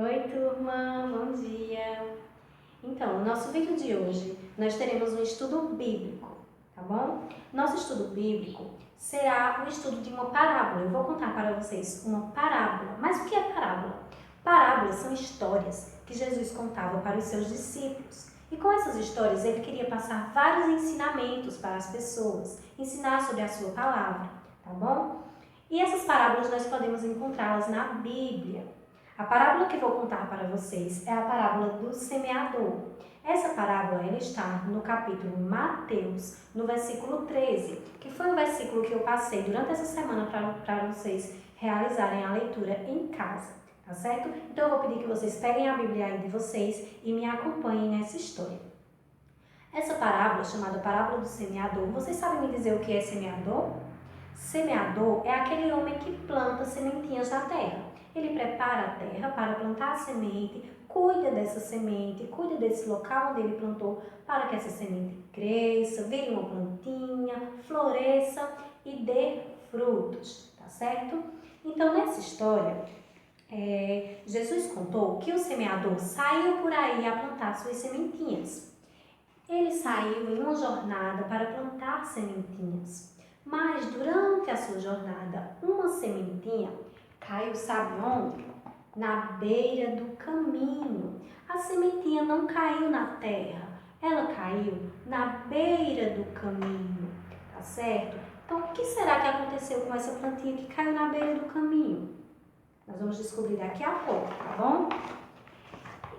Oi, turma, bom dia! Então, no nosso vídeo de hoje, nós teremos um estudo bíblico, tá bom? Nosso estudo bíblico será o estudo de uma parábola. Eu vou contar para vocês uma parábola. Mas o que é parábola? Parábolas são histórias que Jesus contava para os seus discípulos. E com essas histórias, ele queria passar vários ensinamentos para as pessoas, ensinar sobre a sua palavra, tá bom? E essas parábolas nós podemos encontrá-las na Bíblia. A parábola que vou contar para vocês é a parábola do semeador. Essa parábola ela está no capítulo Mateus, no versículo 13, que foi o versículo que eu passei durante essa semana para vocês realizarem a leitura em casa, tá certo? Então eu vou pedir que vocês peguem a Bíblia aí de vocês e me acompanhem nessa história. Essa parábola, chamada parábola do semeador, vocês sabem me dizer o que é semeador? Semeador é aquele homem que planta sementinhas na terra. Ele prepara a terra para plantar a semente, cuida dessa semente, cuida desse local onde ele plantou para que essa semente cresça, vire uma plantinha, floresça e dê frutos, tá certo? Então, nessa história, Jesus contou que o semeador saiu por aí a plantar suas sementinhas. Ele saiu em uma jornada para plantar sementinhas. Mas durante a sua jornada, uma sementinha caiu, sabe onde? Na beira do caminho. A sementinha não caiu na terra, ela caiu na beira do caminho, tá certo? Então, o que será que aconteceu com essa plantinha que caiu na beira do caminho? Nós vamos descobrir daqui a pouco, tá bom?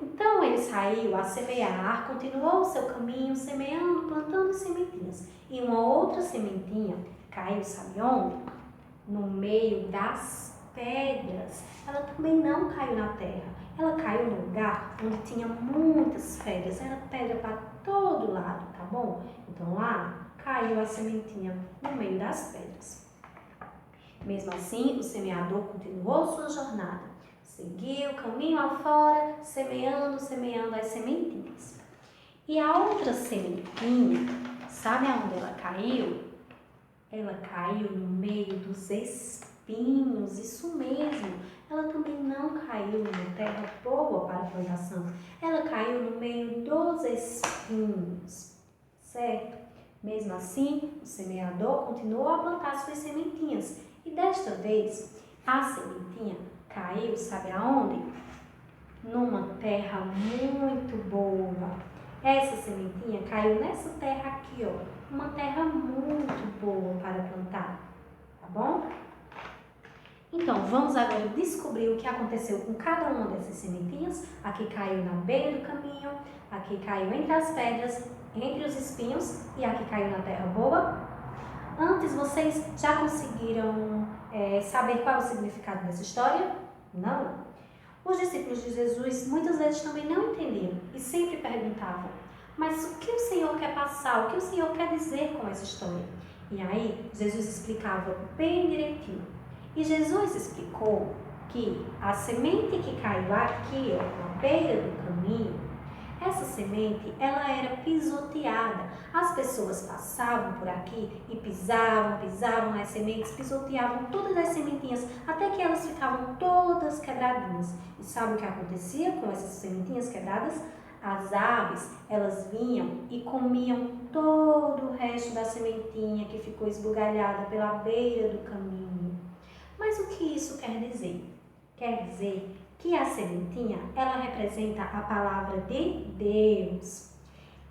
Então ele saiu a semear, continuou o seu caminho, semeando, plantando sementinhas. E uma outra sementinha caiu, sabe onde? No meio das pedras. Ela também não caiu na terra. Ela caiu no lugar onde tinha muitas pedras. Era pedra para todo lado, tá bom? Então lá caiu a sementinha no meio das pedras. Mesmo assim, o semeador continuou sua jornada. Seguiu caminho afora, semeando as sementinhas. E a outra sementinha, sabe aonde ela caiu? Ela caiu no meio dos espinhos, isso mesmo. Ela também não caiu numa terra boa para a plantação. Ela caiu no meio dos espinhos, certo? Mesmo assim, o semeador continuou a plantar suas sementinhas. E desta vez, a sementinha caiu, sabe aonde? Numa terra muito boa. Essa sementinha caiu nessa terra aqui, ó. Uma terra muito boa para plantar, tá bom? Então, vamos agora descobrir o que aconteceu com cada uma dessas sementinhas. Aqui caiu na beira do caminho, aqui caiu entre as pedras, entre os espinhos e aqui caiu na terra boa. Antes, vocês já conseguiram saber qual é o significado dessa história? Não? Os discípulos de Jesus muitas vezes também não entendiam e sempre perguntavam: mas o que o Senhor quer passar? O que o Senhor quer dizer com essa história? E aí, Jesus explicava bem direitinho. E Jesus explicou que a semente que caiu aqui, ó, na beira do caminho, essa semente, ela era pisoteada. As pessoas passavam por aqui e pisavam nas sementes, pisoteavam todas as sementinhas, até que elas ficavam todas quebradinhas. E sabe o que acontecia com essas sementinhas quebradas? As aves, elas vinham e comiam todo o resto da sementinha que ficou esbugalhada pela beira do caminho. Mas o que isso quer dizer? Quer dizer que a sementinha, ela representa a palavra de Deus.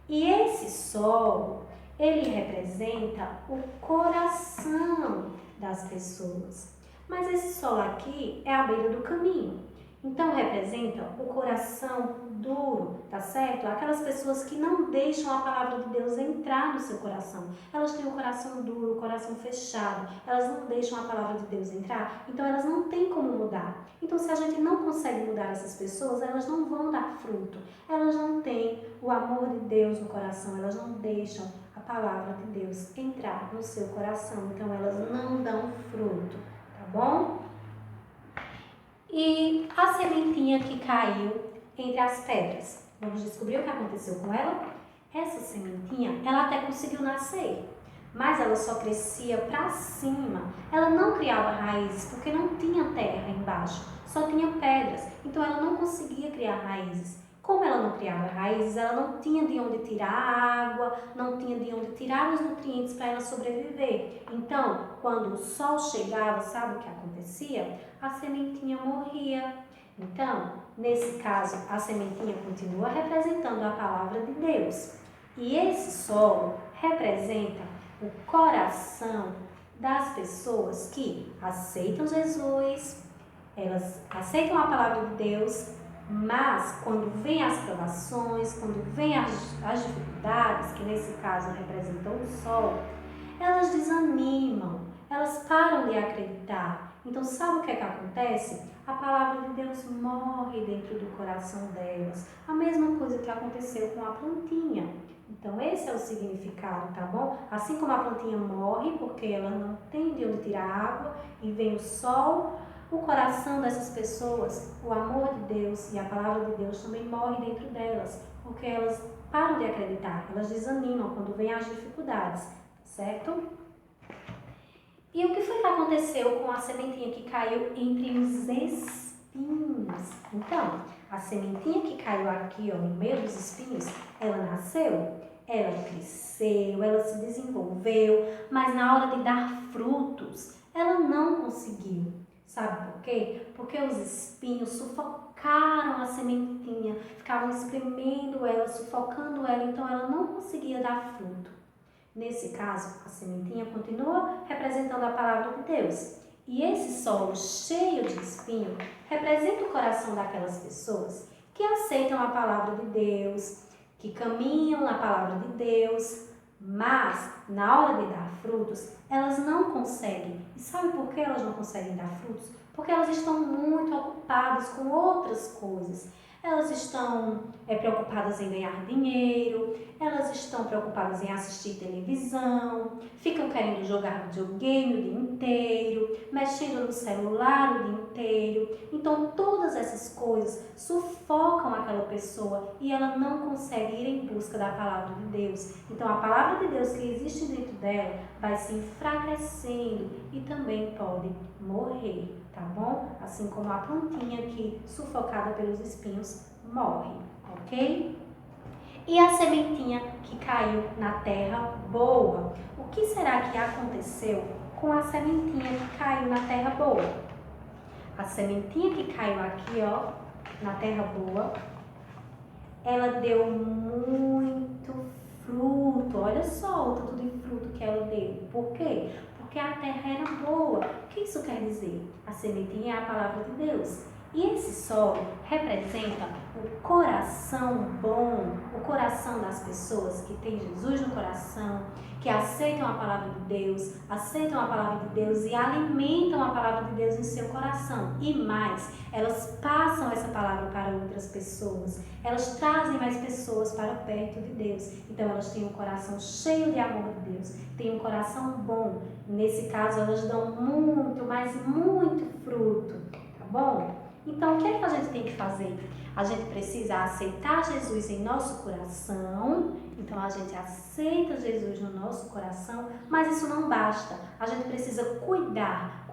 E esse solo, ele representa o coração das pessoas. Mas esse solo aqui é a beira do caminho. Então, representa o coração duro, tá certo? Aquelas pessoas que não deixam a palavra de Deus entrar no seu coração. Elas têm o coração duro, o coração fechado. Elas não deixam a palavra de Deus entrar, então elas não têm como mudar. Então, se a gente não consegue mudar essas pessoas, elas não vão dar fruto. Elas não têm o amor de Deus no coração, elas não deixam a palavra de Deus entrar no seu coração. Então, elas não dão fruto, tá bom? E a sementinha que caiu entre as pedras. Vamos descobrir o que aconteceu com ela? Essa sementinha, ela até conseguiu nascer, mas ela só crescia para cima. Ela não criava raízes porque não tinha terra embaixo, só tinha pedras. Então ela não conseguia conseguia criar raízes. Como ela não criava raízes, ela não tinha de onde tirar a água, não tinha de onde tirar os nutrientes para ela sobreviver. Então, quando o sol chegava, sabe o que acontecia? A sementinha morria. Então, nesse caso, a sementinha continua representando a palavra de Deus. E esse solo representa o coração das pessoas que aceitam Jesus, elas aceitam a palavra de Deus, mas quando vem as provações, quando vem as dificuldades, que nesse caso representam o sol, elas desanimam, elas param de acreditar. Então sabe o que é que acontece? A palavra de Deus morre dentro do coração delas. A mesma coisa que aconteceu com a plantinha. Então esse é o significado, tá bom? Assim como a plantinha morre porque ela não tem de onde tirar água e vem o sol, o coração dessas pessoas, o amor de Deus e a palavra de Deus também morre dentro delas, porque elas param de acreditar, elas desanimam quando vêm as dificuldades, certo? E o que foi que aconteceu com a sementinha que caiu entre os espinhos? Então, a sementinha que caiu aqui, ó, no meio dos espinhos, ela nasceu, ela cresceu, ela se desenvolveu, mas na hora de dar frutos, ela não conseguiu. Sabe por quê? Porque os espinhos sufocaram a sementinha, ficavam espremendo ela, sufocando ela, então ela não conseguia dar fruto. Nesse caso, a sementinha continua representando a palavra de Deus. E esse solo cheio de espinho representa o coração daquelas pessoas que aceitam a palavra de Deus, que caminham na palavra de Deus, mas na hora de dar frutos, elas não conseguem. E sabe por que elas não conseguem dar frutos? Porque elas estão muito ocupadas com outras coisas. Elas estão preocupadas em ganhar dinheiro, elas estão preocupadas em assistir televisão, ficam querendo jogar videogame o dia inteiro, mexendo no celular o dia inteiro. Então todas essas coisas sufocam aquela pessoa e ela não consegue ir em busca da palavra de Deus. Então a palavra de Deus que existe dentro dela vai se enfraquecendo e também pode morrer, tá bom? Assim como a plantinha que, sufocada pelos espinhos, morre, ok? E a sementinha que caiu na terra boa. O que será que aconteceu com a sementinha que caiu na terra boa? A sementinha que caiu aqui, ó, na terra boa, ela deu muito fruto. Olha só o tanto de fruto que ela deu. Por quê? Porque a terra era boa. O que isso quer dizer? A sementinha é a palavra de Deus. E esse solo representa o coração bom, o coração das pessoas que têm Jesus no coração, que aceitam a palavra de Deus, aceitam a palavra de Deus e alimentam a palavra de Deus em seu coração. E mais, elas passam essa palavra para outras pessoas, elas trazem mais pessoas para perto de Deus. Então elas têm um coração cheio de amor de Deus, têm um coração bom. Nesse caso elas dão muito, mas muito fruto, tá bom? Então, o que é que a gente tem que fazer? A gente precisa aceitar Jesus em nosso coração. Então, a gente aceita Jesus no nosso coração, mas isso não basta. A gente precisa cuidar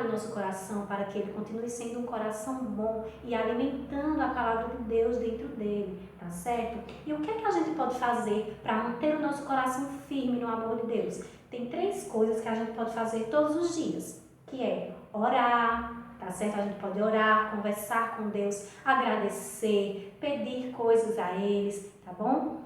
do nosso coração para que ele continue sendo um coração bom e alimentando a palavra de Deus dentro dele, tá certo? E o que é que a gente pode fazer para manter o nosso coração firme no amor de Deus? Tem 3 coisas que a gente pode fazer todos os dias, que é orar, tá certo? A gente pode orar, conversar com Deus, agradecer, pedir coisas a eles, tá bom?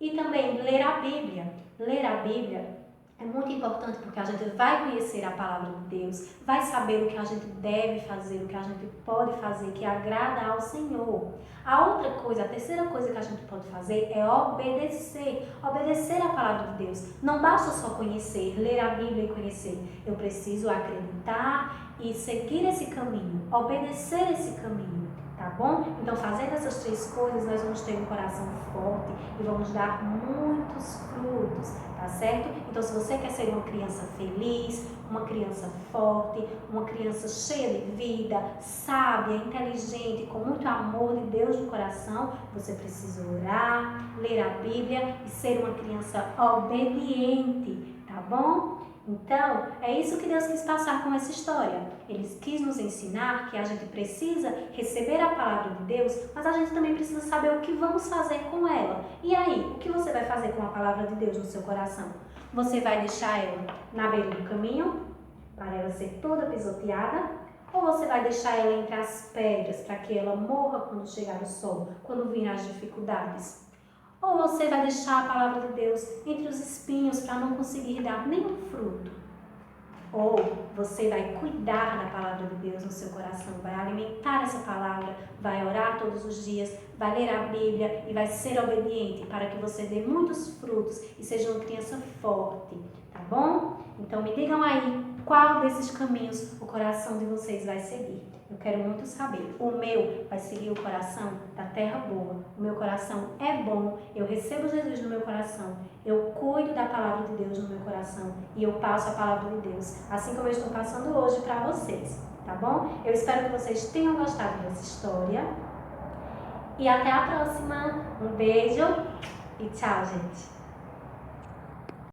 E também ler a Bíblia. Ler a Bíblia é muito importante porque a gente vai conhecer a palavra de Deus, vai saber o que a gente deve fazer, o que a gente pode fazer, que agrada ao Senhor. A outra coisa, a terceira coisa que a gente pode fazer é obedecer. Obedecer a palavra de Deus. Não basta só conhecer, ler a Bíblia e conhecer. Eu preciso acreditar e seguir esse caminho, obedecer esse caminho, tá bom? Então, fazendo essas 3 coisas, nós vamos ter um coração forte e vamos dar muitos frutos, tá certo? Então, se você quer ser uma criança feliz, uma criança forte, uma criança cheia de vida, sábia, inteligente, com muito amor de Deus no coração, você precisa orar, ler a Bíblia e ser uma criança obediente, tá bom? Então, é isso que Deus quis passar com essa história. Ele quis nos ensinar que a gente precisa receber a palavra de Deus, mas a gente também precisa saber o que vamos fazer com ela. E aí, o que você vai fazer com a palavra de Deus no seu coração? Você vai deixar ela na beira do caminho, para ela ser toda pisoteada? Ou você vai deixar ela entre as pedras, para que ela morra quando chegar o sol, quando virem as dificuldades? Ou você vai deixar a palavra de Deus entre os espinhos para não conseguir dar nenhum fruto? Ou você vai cuidar da palavra de Deus no seu coração, vai alimentar essa palavra, vai orar todos os dias, vai ler a Bíblia e vai ser obediente para que você dê muitos frutos e seja uma criança forte, tá bom? Então me digam aí qual desses caminhos o coração de vocês vai seguir. Eu quero muito saber. O meu vai seguir o coração da terra boa. O meu coração é bom. Eu recebo Jesus no meu coração. Eu cuido da palavra de Deus no meu coração. E eu passo a palavra de Deus. Assim como eu estou passando hoje para vocês. Tá bom? Eu espero que vocês tenham gostado dessa história. E até a próxima. Um beijo e tchau, gente.